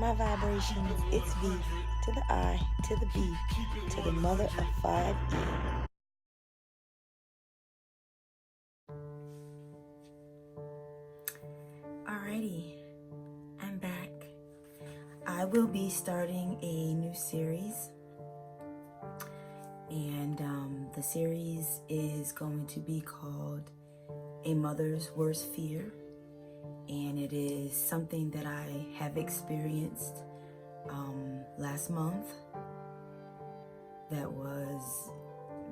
my vibrations. It's V to the I to the B to the mother of 5E. Alrighty, I'm back. I will be starting a new series, and the series is going to be called A Mother's Worst Fear, and it is something that I have experienced last month that was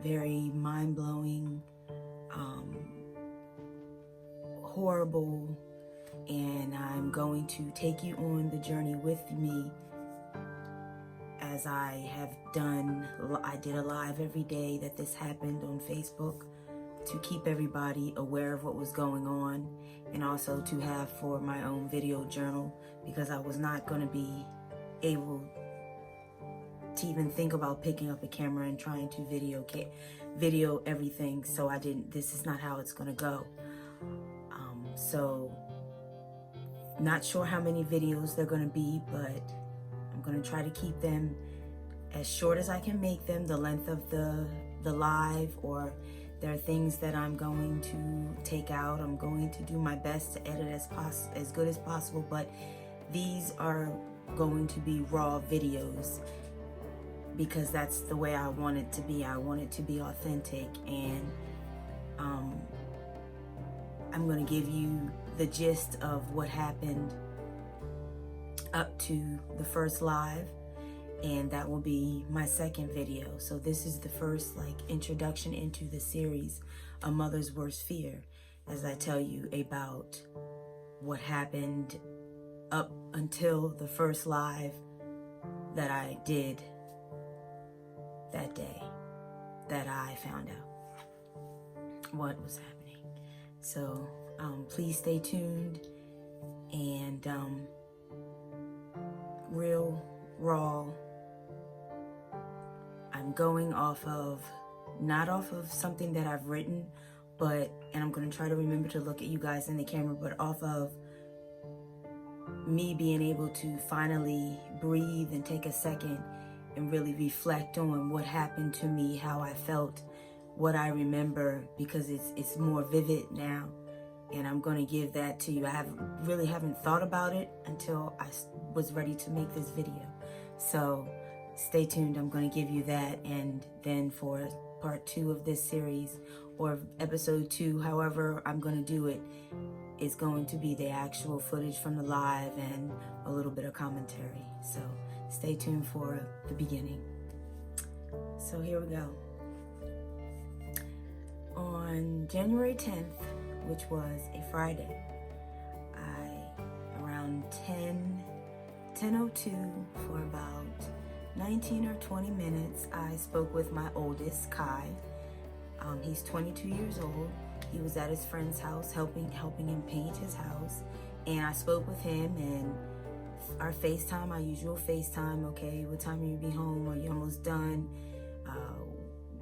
very mind-blowing, horrible, and I'm going to take you on the journey with me as I have done. I did a live every day that this happened on Facebook to keep everybody aware of what was going on, and also to have for my own video journal, because I was not going to be able to even think about picking up a camera and trying to video everything. So this is not how it's going to go. So not sure how many videos they're going to be, but I'm going to try to keep them as short as I can make them, the length of the live, or there are things that I'm going to take out. I'm going to do my best to edit as good as possible, but these are going to be raw videos because that's the way I want it to be. I want it to be authentic, and I'm going to give you the gist of what happened up to the first live, and that will be my second video. So this is the first introduction into the series, A Mother's Worst Fear, as I tell you about what happened up until the first live that I did that day that I found out what was happening. So please stay tuned, and real raw. I'm going not off of something that I've written, and I'm going to try to remember to look at you guys in the camera, but off of me being able to finally breathe and take a second and really reflect on what happened to me, how I felt, what I remember, because it's more vivid now, and I'm going to give that to you. I really haven't thought about it until I was ready to make this video. So stay tuned. I'm going to give you that, and then for part 2 of this series, or episode 2, however I'm going to do it, is going to be the actual footage from the live and a little bit of commentary. So stay tuned for the beginning. So here we go. On January 10th, which was a Friday, around 10:02, for about 19 or 20 minutes, I spoke with my oldest, Kai. He's 22 years old. He was at his friend's house helping him paint his house, and I spoke with him, and our FaceTime, our usual FaceTime. Okay, what time will you be home? Are you almost done?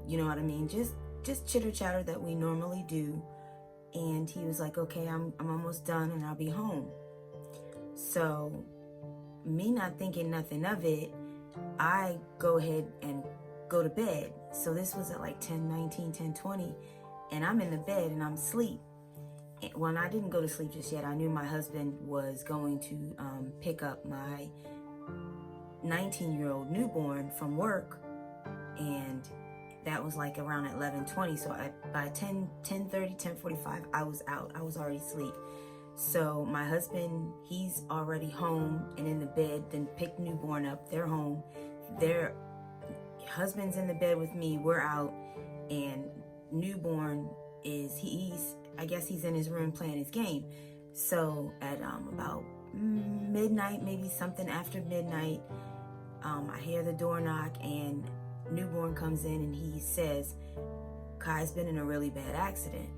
You know what I mean? Just chitter chatter that we normally do. And he was like, okay, I'm almost done and I'll be home. So me not thinking nothing of it, I go ahead and go to bed. So this was at 10:19, 10:20, and I'm in the bed and I'm asleep. When I didn't go to sleep just yet, I knew my husband was going to pick up my 19-year-old newborn from work, and that was around 11:20. So by 10:30, 10:45, I was out. I was already asleep. So my husband, he's already home and in the bed, then picked newborn up. They're home. Their husband's in the bed with me. We're out, and newborn I guess he's in his room playing his game. So at about midnight, maybe something after midnight, I hear the door knock, and newborn comes in, and he says, Kai's been in a really bad accident.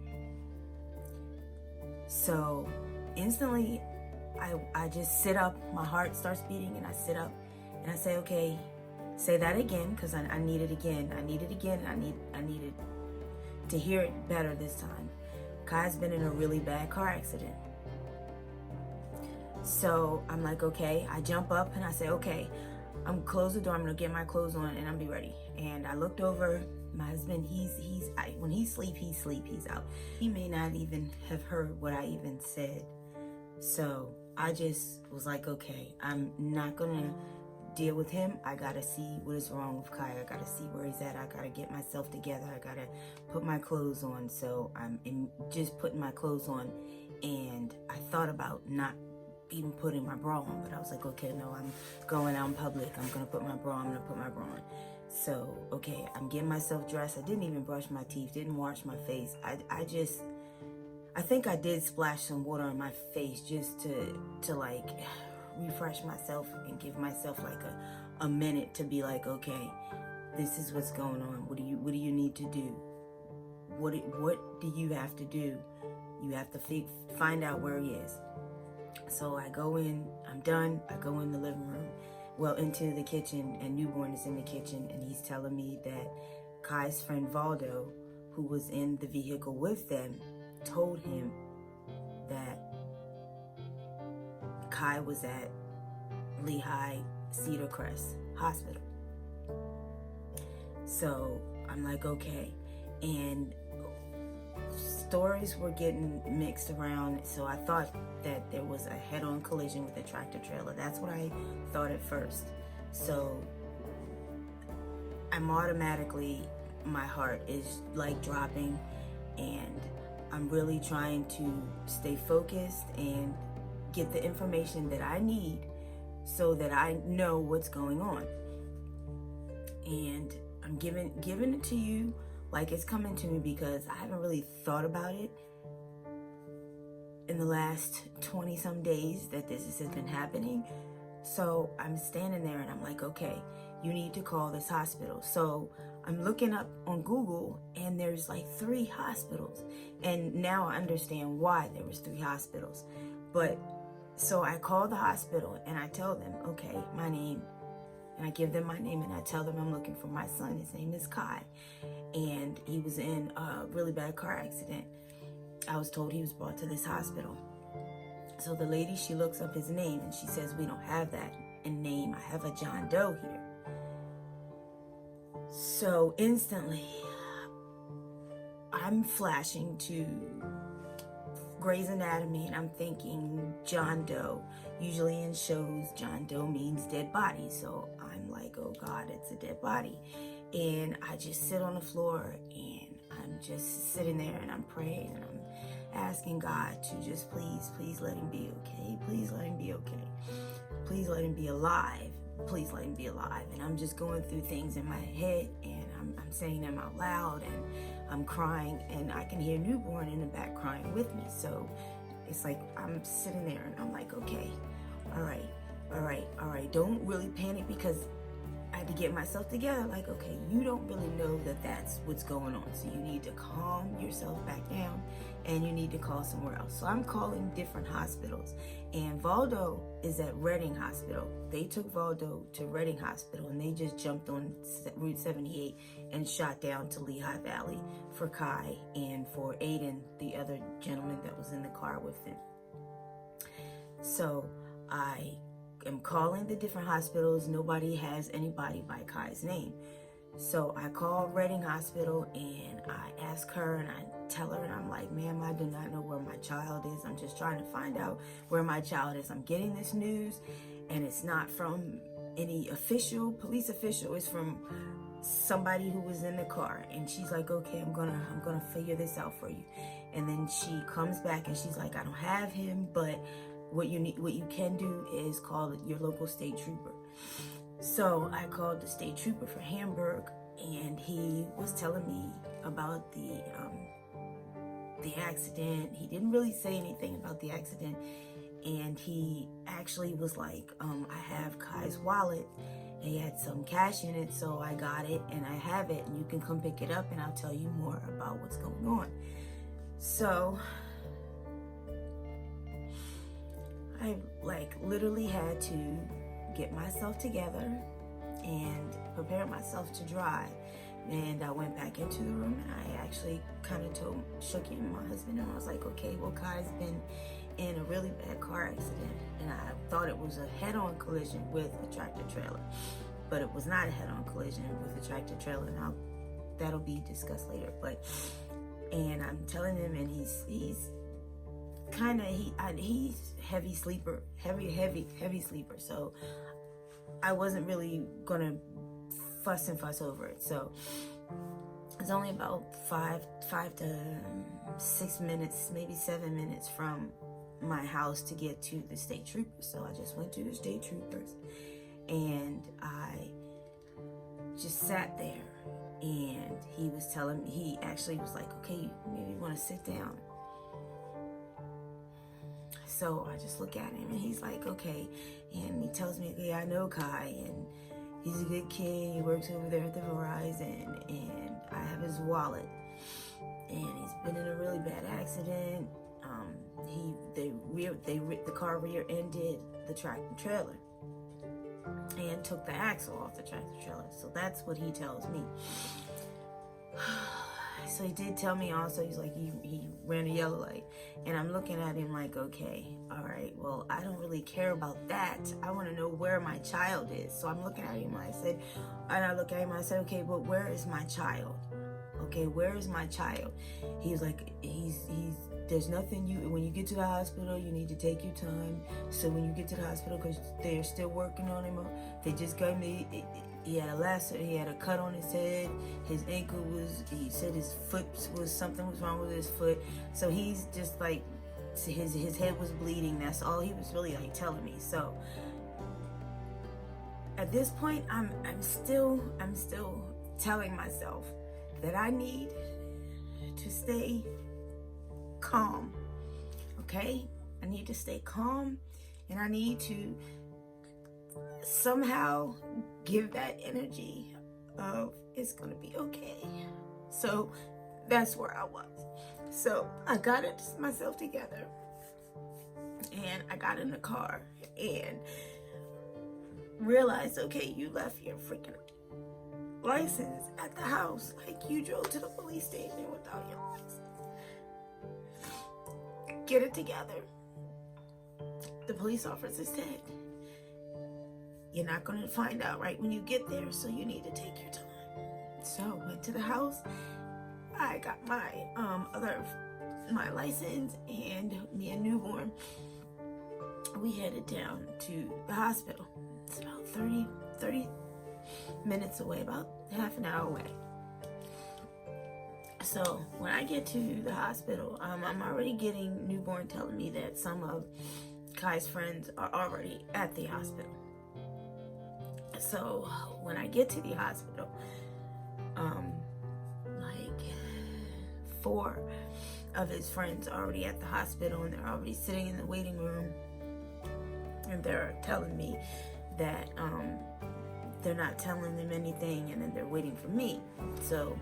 So instantly I just sit up. My heart starts beating, and I sit up and I say, okay, say that again, because I need it again. I need it again. I needed to hear it better this time. Kai's been in a really bad car accident. So I'm like, okay. I jump up and I say, okay, I'm close the door. I'm gonna get my clothes on and I'll be ready. And I looked over. My husband, when he sleep, he's out. He may not even have heard what I even said. So I just was like, okay, I'm not gonna deal with him. I gotta see what is wrong with Kai. I gotta see where he's at. I gotta get myself together. I gotta put my clothes on. So just putting my clothes on, and I thought about not even putting my bra on, but I was like, okay, no, I'm going out in public. I'm gonna put my bra on. I'm gonna put my bra on. So okay, I'm getting myself dressed. I didn't even brush my teeth. Didn't wash my face. I think I did splash some water on my face just to like refresh myself and give myself like a minute to be like, okay, this is what's going on. What do you need to do? What do you have to do? You have to find out where he is. So I go in, I'm done. I go in the living room, well, into the kitchen, and Newborn is in the kitchen, and he's telling me that Kai's friend Valdo, who was in the vehicle with them, told him that Kai was at Lehigh Cedar Crest Hospital. So I'm like, okay. And stories were getting mixed around. So I thought that there was a head-on collision with a tractor trailer. That's what I thought at first. So I'm automatically, my heart is like dropping, and I'm really trying to stay focused and get the information that I need so that I know what's going on. And I'm giving it to you like it's coming to me, because I haven't really thought about it in the last 20 some days that this has been happening. So I'm standing there and I'm like, okay, you need to call this hospital. So I'm looking up on Google, and there's like 3 hospitals. And now I understand why there was 3 hospitals. But so I call the hospital and I tell them, okay, my name, and I give them my name, and I tell them I'm looking for my son. His name is Kai, and he was in a really bad car accident. I was told he was brought to this hospital. So the lady, she looks up his name and she says, we don't have that in name. I have a John Doe here. So instantly, I'm flashing to Grey's Anatomy, and I'm thinking John Doe. Usually in shows, John Doe means dead body. So I'm like, oh God, it's a dead body. And I just sit on the floor, and I'm just sitting there, and I'm praying, and I'm asking God to just please let him be okay. Please let him be okay. Please let him be alive. Please let him be alive. And I'm just going through things in my head, and I'm saying them out loud, and I'm crying, and I can hear Newborn in the back crying with me. So it's like I'm sitting there, and I'm like, okay, all right. Don't really panic, because I had to get myself together. Like, okay, you don't really know that that's what's going on. So you need to calm yourself back down, and you need to call somewhere else. So I'm calling different hospitals, and Valdo is at Reading Hospital. They took Valdo to Reading Hospital, and they just jumped on Route 78 and shot down to Lehigh Valley for Kai and for Aiden, the other gentleman that was in the car with him. So I am calling the different hospitals. Nobody has anybody by Kai's name. So I call Reading Hospital, and I ask her, and I tell her, and I'm like, ma'am, I do not know where my child is. I'm just trying to find out where my child is. I'm getting this news, and it's not from any police official. It's from somebody who was in the car. And she's like, okay, I'm gonna figure this out for you. And then she comes back, and she's like, I don't have him, but what you can do is call your local state trooper. So I called the state trooper for Hamburg, and he was telling me about the accident. He didn't really say anything about the accident, and he actually was like, I have Kai's wallet. He had some cash in it, so I got it, and I have it, and you can come pick it up, and I'll tell you more about what's going on. So I literally had to get myself together and prepare myself to drive. And I went back into the room, and I actually kind of shook him, my husband, and I was like, okay, well, Kai's been in a really bad car accident, and I thought it was a head-on collision with a tractor trailer, but it was not a head-on collision with a tractor trailer. Now that'll be discussed later. And I'm telling him, and he's heavy sleeper. So I wasn't really gonna fuss over it. So it's only about 5 to 6 minutes, maybe 7 minutes from my house to get to the state troopers. So I just went to the state troopers, and I just sat there, and he was telling me, he actually was like, okay, maybe you want to sit down. So I just look at him, and he's like, okay. And he tells me, okay, I know Kai, and he's a good kid. He works over there at the Verizon, and I have his wallet. And he's been in a really bad accident. The car rear-ended the tractor trailer and took the axle off the tractor trailer. So that's what he tells me. So he did tell me also, he's like, he ran a yellow light. And I'm looking at him like, okay, all right, well, I don't really care about that. I want to know where my child is. So I'm looking at him, and I look at him, and I said, okay, but where is my child? Okay, where is my child? He was like, there's nothing when you get to the hospital, you need to take your time. So when you get to the hospital, because they're still working on him, they just got me, he had a lacer, he had a cut on his head, his ankle he said his foot something was wrong with his foot. So he's just like, his head was bleeding. That's all he was really like telling me. So at this point, I'm still telling myself that I need to stay calm. Okay? I need to stay calm, and I need to somehow give that energy of it's gonna be okay. So that's where I was. So I got myself together, and I got in the car and realized, okay, you left your freaking license at the house. Like, you drove to the police station without your license. Get it together. The police officer said, you're not going to find out right when you get there, so you need to take your time. So went to the house. I got my my license, and me and newborn, we headed down to the hospital. It's about 30 minutes away, about half an hour away. So when I get to the hospital, I'm already getting newborn telling me that some of Kai's friends are already at the hospital. So when I get to the hospital, like 4 of his friends are already at the hospital, and they're already sitting in the waiting room, and they're telling me that they're not telling them anything, and then they're waiting for me. So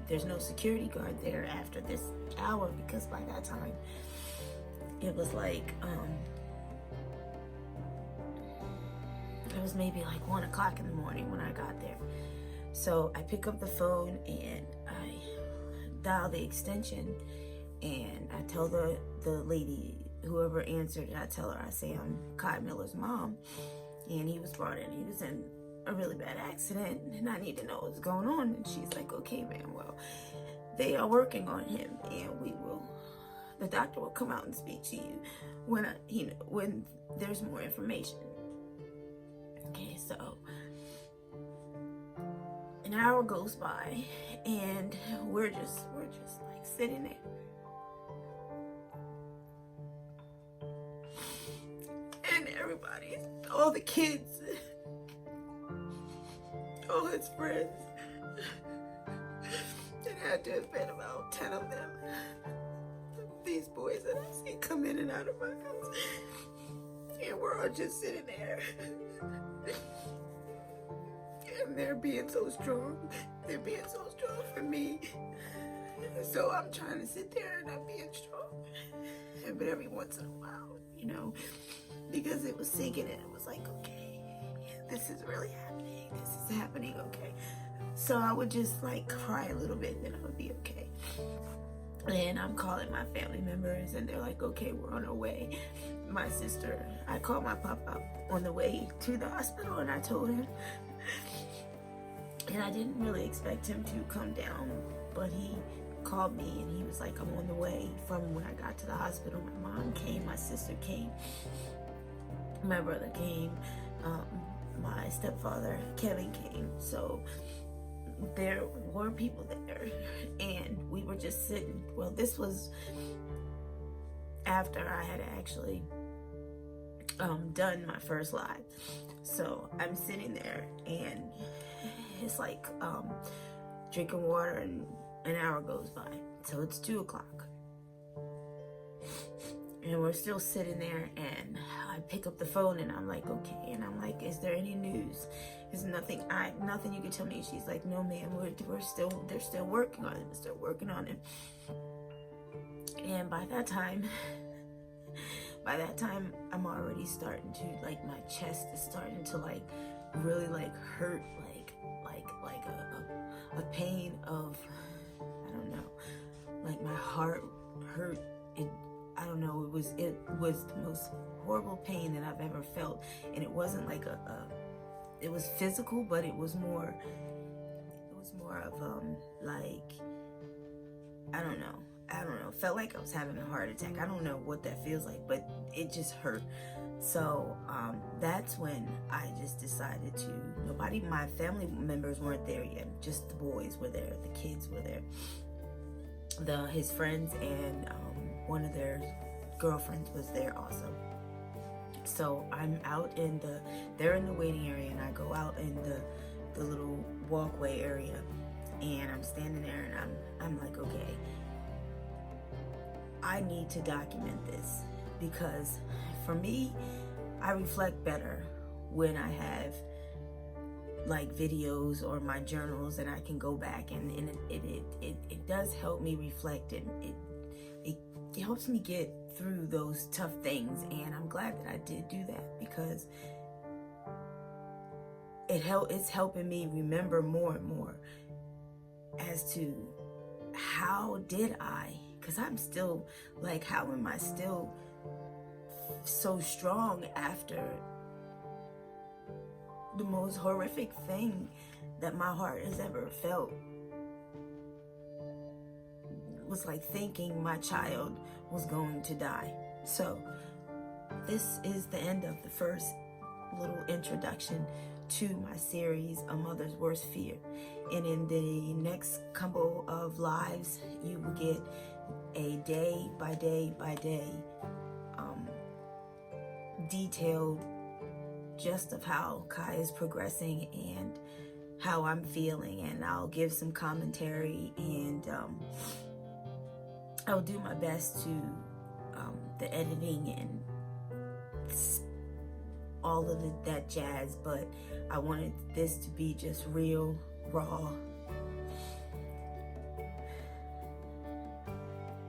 there's no security guard there after this hour, because by that time it was like it was maybe like 1 o'clock in the morning when I got there. So I pick up the phone and I dial the extension, and I tell the lady, whoever answered it, I tell her, I say, I'm Kai Miller's mom, and he was brought in. He was in a really bad accident, and I need to know what's going on. And she's like, okay, ma'am, well, they are working on him, and the doctor will come out and speak to you when there's more information. Okay, so an hour goes by, and we're just like sitting there. And everybody, all the kids, all his friends, it had to have been about 10 of them. These boys that I see come in and out of my house. And we're all just sitting there. And they're being so strong. They're being so strong for me. So I'm trying to sit there and not being strong. But every once in a while, because it was sinking in, it was like, okay, this is really happening. This is happening, okay. So I would just like cry a little bit, and then I would be okay. And I'm calling my family members, and they're like, okay, we're on our way. My sister, I called my papa on the way to the hospital, and I told him. And I didn't really expect him to come down, but he called me, and he was like, I'm on the way. From when I got to the hospital, my mom came, my sister came, my brother came, my stepfather, Kevin, came. So there were people there, and we were just sitting. Well, this was after I had actually done my first live. So I'm sitting there, and it's like drinking water, and an hour goes by. So it's 2 o'clock. And we're still sitting there, and I pick up the phone, and I'm like, okay. And I'm like, is there any news? There's nothing you can tell me. She's like, no, ma'am, they're still working on it. They're still working on it. And by that time, I'm already starting to, like, my chest is starting to, like, really, like, hurt, like a pain of, I don't know, like my heart hurt. I don't know, it was the most horrible pain that I've ever felt. And it wasn't like it was physical, but it was more of like, I don't know, it felt like I was having a heart attack. I don't know what that feels like, but it just hurt. So that's when I just decided to, my family members weren't there yet, just the boys were there, the kids were there, his friends, and one of their girlfriends was there also. So I'm out they're in the waiting area, and I go out in the little walkway area, and I'm standing there, and I'm like, okay, I need to document this, because for me, I reflect better when I have like videos or my journals, and I can go back, and it does help me reflect, and it helps me get through those tough things. And I'm glad that I did do that, because it's helping me remember more and more as to how did I, because I'm still like, how am I still so strong after the most horrific thing that my heart has ever felt? Was like thinking my child was going to die. So this is the end of the first little introduction to my series, A Mother's Worst Fear. And in the next couple of lives, you will get a day by day detailed just of how Kai is progressing and how I'm feeling, and I'll give some commentary, and I'll do my best to the editing and all of that jazz, but I wanted this to be just real, raw.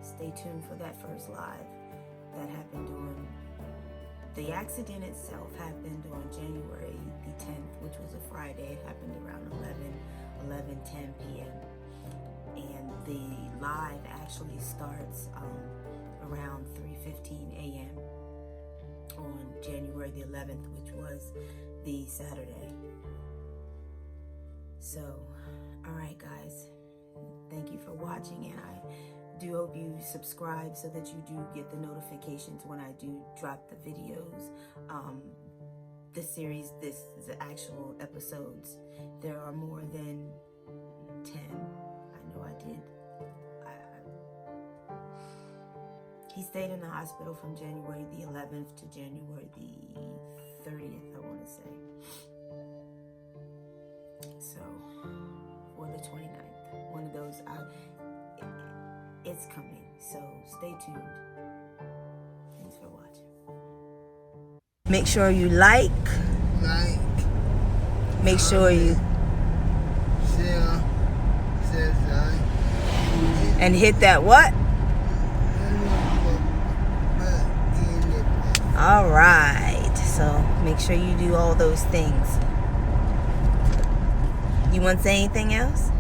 Stay tuned for that first live that happened on, the accident itself happened on January the 10th, which was a Friday. It happened around 10 p.m. And the live actually starts around 3:15 a.m. on January the 11th, which was the Saturday. So, all right, guys, thank you for watching, and I do hope you subscribe so that you do get the notifications when I do drop the videos. This series, this is the actual episodes. There are more than 10. I know I did. He stayed in the hospital from January the 11th to January the 30th, I want to say. So, or the 29th. One of those, it's coming. So, stay tuned. Thanks for watching. Make sure you like. Make sure you share, and hit that what? All right, so make sure you do all those things. You want to say anything else?